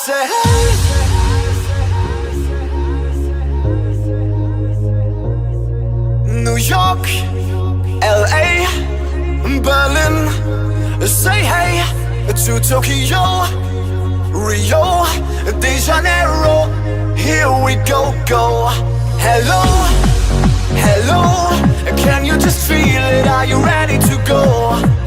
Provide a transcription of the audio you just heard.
say hey. New York, LA, Berlin, say hey to Tokyo, Rio de Janeiro. Here we go, go. Hello, hello, can you just feel it? Are you ready to go?